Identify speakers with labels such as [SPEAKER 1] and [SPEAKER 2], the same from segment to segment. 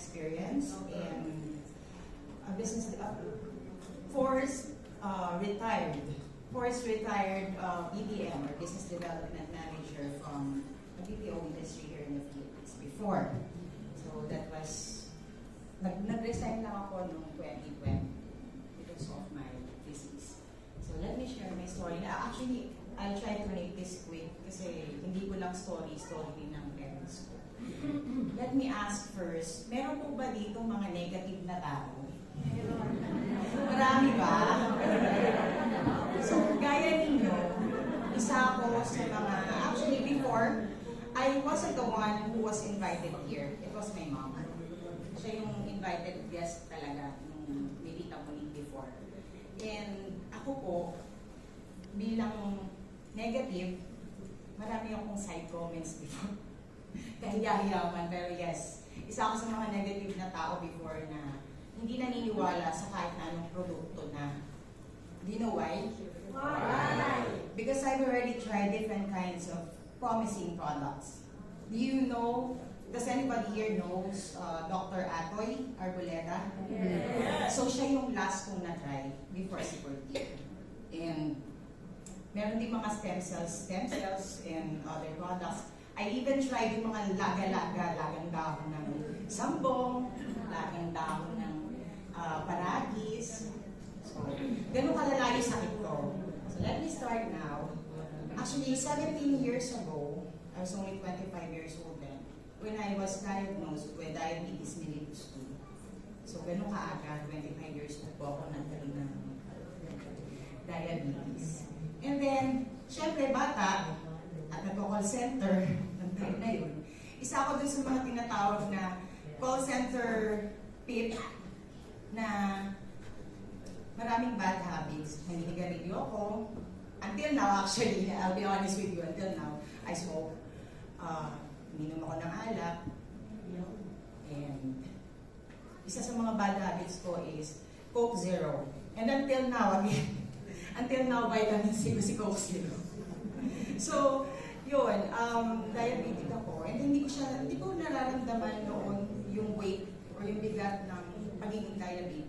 [SPEAKER 1] experience in a business, Forrest retired BDM, or Business Development Manager from the BPO industry here in the Philippines before. So that was, nag-resign lang ako noong 2020 because of my disease. So let me share my story. Actually, I'll try to make this quick kasi hindi ko lang story ng parents ko. Let me ask first, meron po ba dito mga negative na tao? Marami ba? So, gaya ninyo, isa ako sa mga, actually before, I wasn't the one who was invited here. It was my mom. Siya yung invited guest talaga nung nilita ko before. And ako po, bilang negative, marami akong side comments before. Kahiya-hiyaman, pero yes, isa ako sa mga negative na tao before na hindi naniniwala sa kahit na anong produkto na. Do you know why? Why? Because I've already tried different kinds of promising products. Do you know, does anybody here knows Dr. Atoy Arboleda? Yes. So siya yung last kong na-try before si Cortier. And meron din mga stem cells and other products. I even tried yung mga lagang dahon ng sambong, lagang dahon ng paragis. So, ganun kalala yung sakit ko. So, let me start now. Actually, 17 years ago, I was only 25 years old then, when I was diagnosed with diabetes mellitus 2. So, ganun kaaga, 25 years old po ako nagkaroon ng diabetes. And then, syempre, bata, at nag-call center, ng time na yun. Isa ako dun sa mga tinatawag na call center pit na maraming bad habits. Naninigarilyo ako. Until now, actually, I'll be honest with you, until now, I smoke. Minom ako ng alak. And isa sa mga bad habits ko is Coke Zero. And until now, again, until now, vitamin C ko si Coke Zero. So, yun, diabetic ako. And hindi ko nararamdaman noon yung weight or yung bigat ng pagiging diabetic.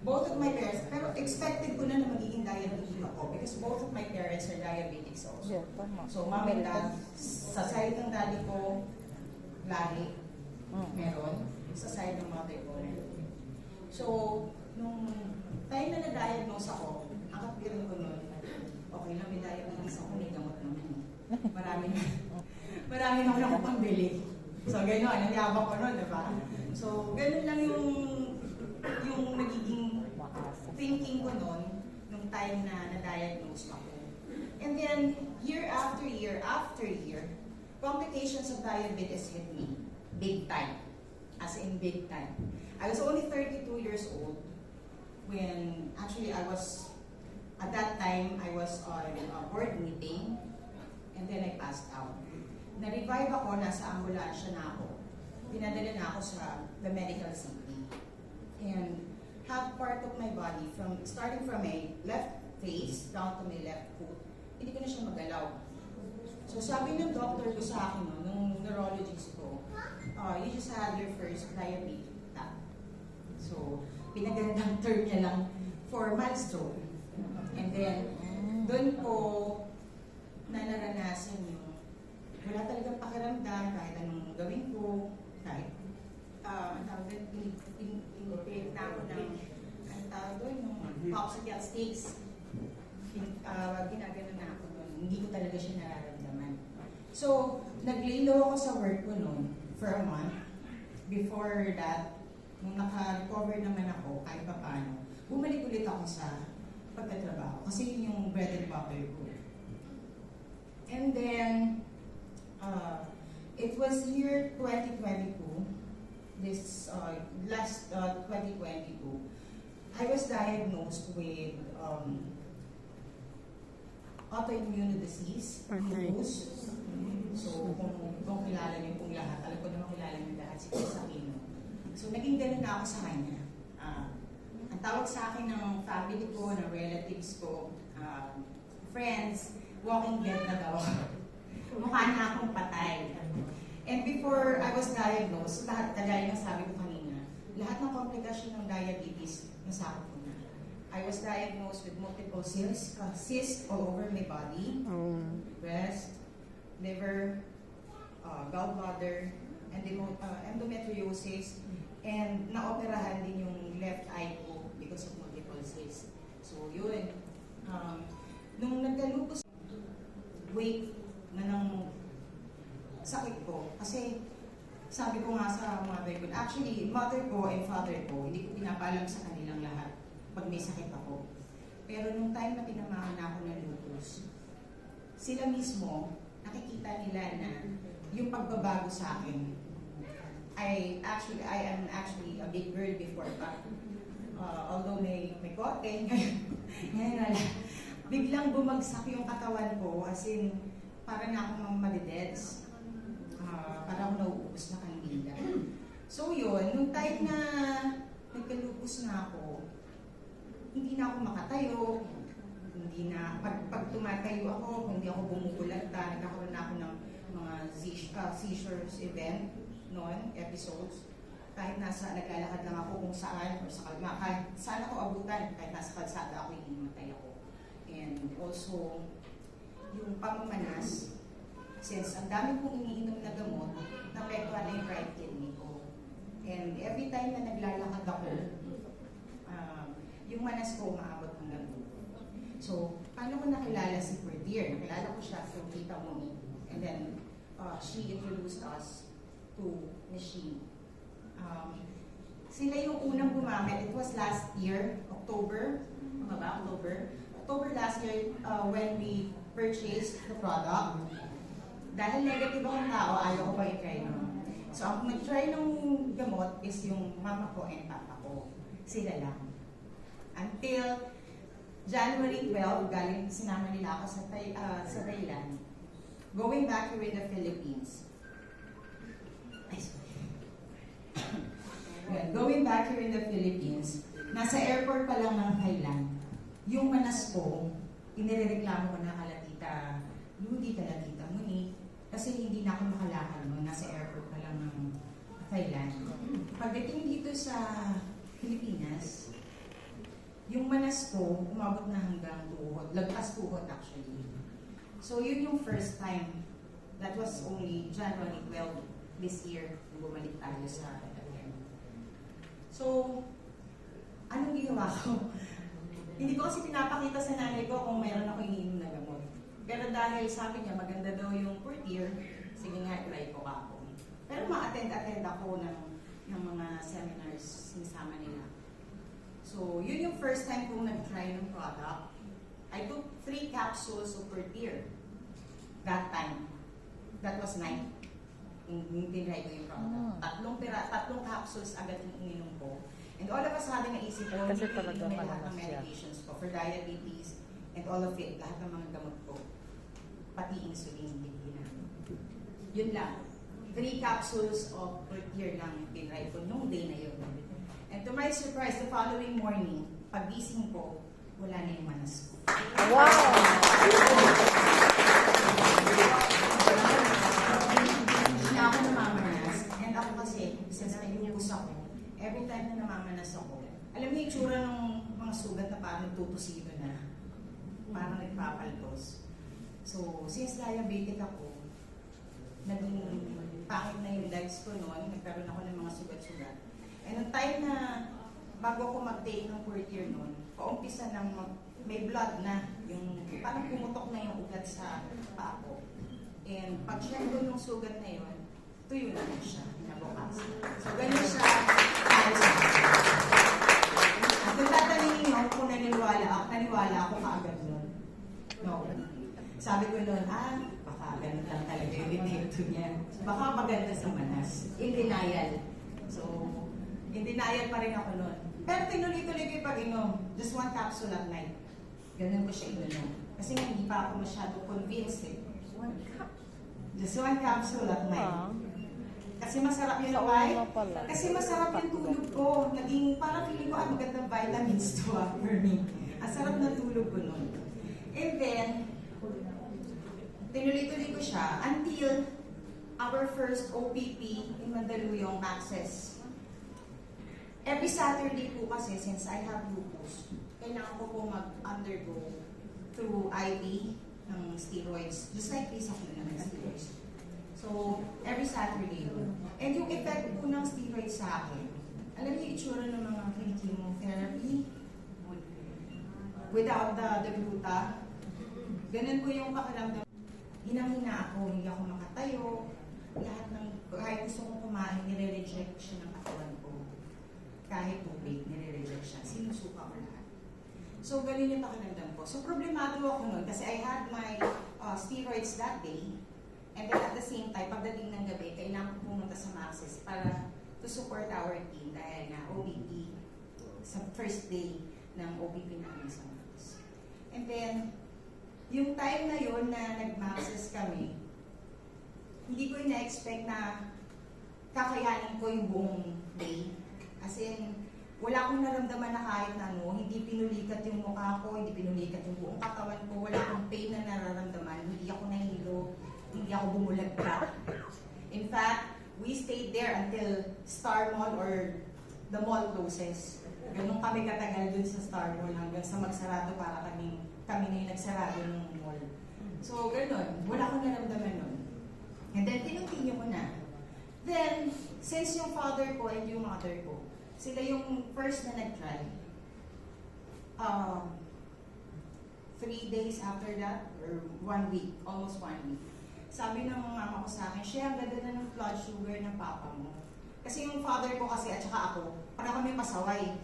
[SPEAKER 1] Both of my parents, pero expected ko na magiging diabetic ako because both of my parents are diabetics also. So, mom and dad, sa side ng daddy ko, lahi, meron. Sa side ng mother ko, meron. So, nung time na na-diagnose ako, ang kapirin ko nun, okay lang, may diabetes ako, may gamot naman. Marami na ako pambili. So, gano'n, ang yabang ko nun, diba? So, gano'n lang yung nagiging thinking ko noon nung time na na-diagnose ako. And then, year after year, complications of diabetes hit me. Big time. As in big time. I was only 32 years old when, actually, at that time, I was on a board meeting and then I passed out. Na-revive ako, nasa ambulansya na ako. Pinadala na ako sa the medical city. And half part of my body, starting from my left face down to my left foot, hindi ko na siya magalaw. So sabi ng doctor ko sa akin, nung neurologist ko, you just had your first diabetic attack. So, pinagandang term niya lang for milestone. And then, doon po na naranasan yung wala talagang pakiramdam kahit anong gawin ko, kahit ang tawag doon, in-break na ako ng ang tawag doon, yung popsicle sticks. Ginagano na ako doon. Hindi ko talaga siya nararamdaman. So, nag-lay low ako sa work ko noon for a month. Before that, nung naka-recover naman ako, kahit pa paano, bumalik ulit ako sa pagtatrabaho. Kasi yun yung bread and butter ko. And then, it was year 2022, this last 2022, I was diagnosed with autoimmune disease, lupus. So, kung kilala niyo pong lahat, alam ko naman kilala niyo lahat si Chris Aquino. So, naging ganun na ako sa kanya. Ang tawag sa akin ng family ko, ng relatives ko, friends, walking dead na daw. Mukha na akong patay. And before I was diagnosed, lahat kagaya ng sabi ko kanina, lahat ng komplikasyon ng diabetes, nasakop ko na. I was diagnosed with multiple cysts all over my body, breast, liver, gallbladder, endometriosis, and naoperahan din yung left eye ko because of multiple cysts. So yun, nung nagkalupos, weight na ng sakit ko, kasi sabi ko nga sa mother ko, actually, mother ko and father ko, hindi ko pinapaalam sa kanilang lahat pag may sakit ako. Pero nung time na tinamaan na ako ng lupus, sila mismo, nakikita nila na yung pagbabago sa akin. I am actually a big girl before, but although may kote, ngayon wala. Biglang bumagsak yung katawan ko, as in, para na akong madideds. Para ako nauubos na kandila. So yun, nung time na nagkalupos na ako, hindi na ako makatayo, hindi na, pag tumatayo ako, hindi ako bumubulagta, nagkakaroon na ako ng mga seizures event noon, episodes. Kahit naglalakad lang ako kung saan, or sa kalma, kahit saan ako abutan, kahit nasa kalsada ako, hindi matay ako. And also, yung pamamanas, since ang dami kong iniinom na gamot, napektuhan na yung right kidney ko. And every time na naglalakad ako, yung manas ko umaabot hanggang dulo. So, paano ko nakilala si Perdier? Nakilala ko siya from Tita Moni. And then, she introduced us to machine. Sila yung unang gumamit. It was last year, October. Ano ba? October last year, when we purchased the product. Dahil negative akong tao, ayaw ko pa i-try nun. So, ang nag-try ng gamot is yung mama ko and papa ko. Sila lang. Until January 12, galing sinama nila ako sa Thailand. Going back here in the Philippines. Going back here in the Philippines, nasa airport pa lang ng Thailand. Yung manas ko, inireklamo ko na kala Tita Ludi, kala Tita Moni, kasi hindi na ako makalakad nung nasa airport pa lang ng Thailand. Pagdating dito sa Pilipinas, yung manas ko, umabot na hanggang tuhod, lagpas tuhod actually. So yun yung first time. That was only January 12 this year, bumalik tayo sa Thailand. So, anong ginawa ko? Hindi ko kasi pinapakita sa nanay ko kung mayroon ako iniinom na gamot. Pero dahil sabi niya, maganda daw yung Perdier, sige nga, try ko ako. Pero ma-attend ako ng mga seminars sinasama nila. So, yun yung first time kong nag-try ng product. I took 3 capsules of Perdier that time. That was 9. Yung tinry ko yung product. Tatlong capsules agad yung ininom ko. And all of a sudden, naisip ko, hindi ko lahat ng medications ko for diabetes and all of it, lahat ng mga gamot ko. Pati insulin, hindi na. Yun lang. 3 capsules of Perdier lang yung tinry ko nung day na yun. And to my surprise, the following morning, pagising ko, wala na yung manas ko.
[SPEAKER 2] Wow!
[SPEAKER 1] Hindi na ako namamanas. And ako kasi, since may lupus ako, every time na namamanas ako, alam niyo yung tsura ng mga sugat na parang nagtutusino na. Parang nagpapaltos. So, since diabetic ako, naging pangit na yung legs ko noon, nagkaroon ako ng mga sugat-sugat. And ang time na bago ako mag-take ng Perdier noon, paumpisa ng may blood na, yung parang pumutok na yung ugat sa paa ko. And pag-check ko yung sugat na yun, tuyo na siya, nabukas. So, ganyan siya. At kung tatanungin nyo kung naniwala ako kaagad nun. No. Sabi ko nun, baka ganun lang talaga yung epekto niya. Baka maganda sa manas. In denial. So, in denial pa rin ako nun. Pero tinuloy-tuloy ko yung pag-inom. Just 1 capsule at night. Ganun ko siya inom. Kasi nga hindi pa ako masyado convinced eh. Just 1 capsule at night. Kasi masarap yung laway. Kasi masarap yung tulog ko. Naging parang feeling ko magandang vitamins to for me. Ang sarap na tulog ko nun. And then, tinuloy-tuloy ko siya until our first OPP in Mandaluyong Access. every Saturday po kasi, since I have lupus, kailangan ko po mag-undergo through IV ng steroids. Just like Lisa po ng steroids. So, every Saturday po. And yung effect po ng steroids sa akin, alam niyo yung itsura ng mga chemotherapy? Without the gluta, ganun po yung pakiramdam. Hinang-hina ako, hindi ako makatayo. Lahat ng, kahit gusto kong kumain, nire-reject siya ng katawan ko. Kahit tubig, nire-reject siya. Sinusuka ko lahat. So, ganun yung pakiramdam ko. So, problemado ako nun kasi I had my steroids that day. And then at the same time, pagdating ng gabi, kailangan ko pumunta sa Maxis para to support our team dahil na OBP sa first day ng OBP namin sa Maxis. And then, yung time na yon na nag-Maxis kami, hindi ko ina-expect na kakayanin ko yung buong day. As in, wala akong naramdaman na kahit na ano, hindi pinulikat yung mukha ko, hindi pinulikat yung buong katawan ko, wala akong pain na nararamdaman, hindi ako nahilo, hindi ako bumulagta. In fact, we stayed there until Star Mall or the mall closes. Ganun kami katagal dun sa Star Mall hanggang sa magsarado para kami na yung nagsarado ng mall. So, ganun. Wala akong naramdaman nun. And then, tinutino ko na. Then, since yung father ko and yung mother ko, sila yung first na nag-try. 3 days after that, or 1 week, almost 1 week. Sabi ng mama ko sa akin, siya, ang ganda na ng blood sugar ng papa mo. Kasi yung father ko kasi at saka ako, para kami pasaway.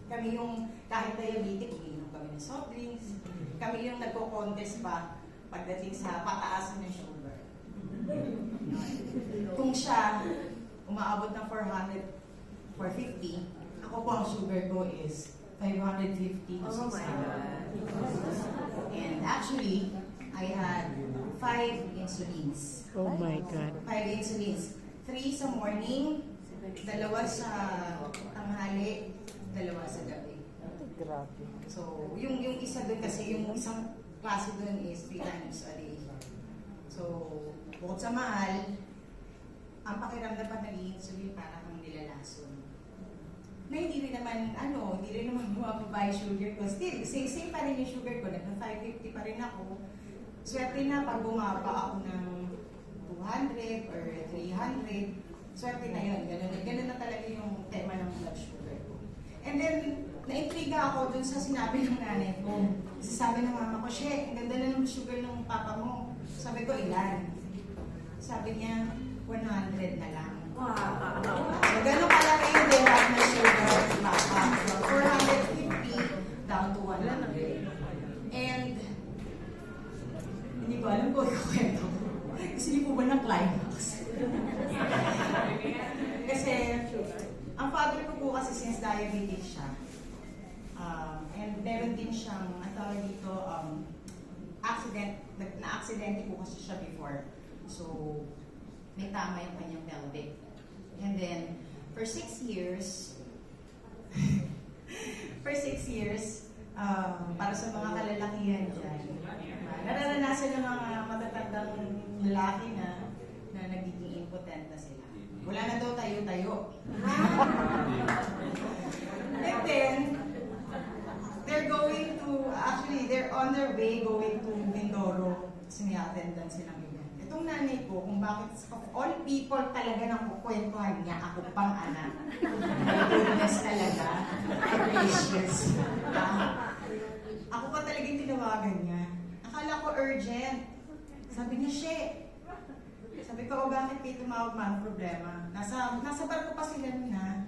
[SPEAKER 1] Kami yung, kahit diabetic, umiinom kami ng soft drinks. Kami yung nagko-contest pa pagdating sa pataasan ng sugar. Kung siya umaabot ng 400, 450, ako po ang sugar ko is 550 to 600. And actually, I had 5 insulins.
[SPEAKER 2] Oh my God.
[SPEAKER 1] 5 insulins. 3 sa morning, 2 sa tanghali, 2 sa gabi.
[SPEAKER 2] Grabe.
[SPEAKER 1] So, yung isa doon kasi, yung isang klase doon is 3 times a day. So, bukod sa mahal, ang pakiramdam pag nag-insulin para kang nilalason. Na hindi rin naman bumababa yung sugar ko. Still, same pa rin yung sugar ko. Nag-550 pa rin ako. Swerte na pag bumaba ako ng 200 or 300, swerte na yun. Ganun na talaga yung tema ng blood sugar ko. And then, naintriga ako dun sa sinabi ng nanay ko. Kasi sabi ng mama ko, "Shek, ang ganda na ng sugar ng papa mo." Sabi ko, "Ilan?" Sabi niya, 100 na lang. So, gano'n kalaki yung derap na sugar ng papa. 450 down to 100. And, hindi ko alam kung ikakwento ko. Kasi hindi po ba ng climax? Kasi, ang father ko po kasi since diabetic siya, and meron din siyang, na-accidente po kasi siya before. So, may tama yung kanyang pelvic. And then, for 6 years, para sa mga kalalakihan dyan, nararanasan ng mga matatandang lalaki na nagiging impotent na sila. Wala na daw tayo-tayo. And then, they're on their way going to Mindoro. Kasi may attendance silang ganyan. Itong nanay ko, kung bakit of all people talaga nang kukwentuhan niya, ako pang anak. My goodness talaga. Precious. Ako pa talaga yung tinawagan niya. Akala ko urgent. Sabi niya, "She." Sabi ko, "Bakit kayo tumawag, ma? Ang problema?" Nasa barko pa sila nun, ha?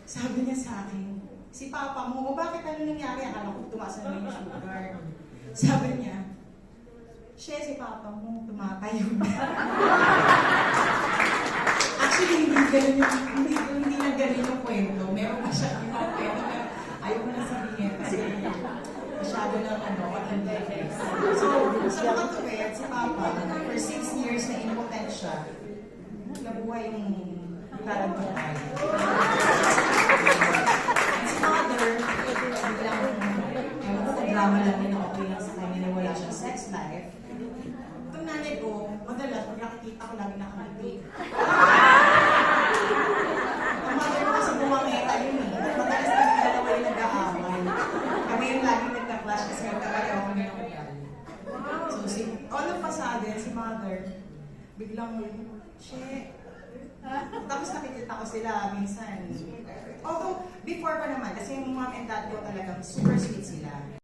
[SPEAKER 1] Sabi niya sa akin, "Si papa mo, bakit ano nangyari?" Akala ko tumaas na yung sugar. Sabi niya, "She, si papa mo, tumatayo na." Actually, hindi na ganun yung kwento. Meron pa siya yung kwento na ayaw ko na sabihin kasi masyado ng matindi. So, sa makatuwid, si papa, for 6 years na impotent siya, nabuhay yung parang buhay. Si mother, drama lang din okay lang sa kanya na wala siyang sex life. Itong nanay ko, madalas pag nakikita ko lagi nakangiti. Ang mother ko kasi bumangita, yung mother, biglang, she, tapos nakikita ko sila minsan. Although, before pa naman, kasi yung mom and dad ko talagang super sweet sila.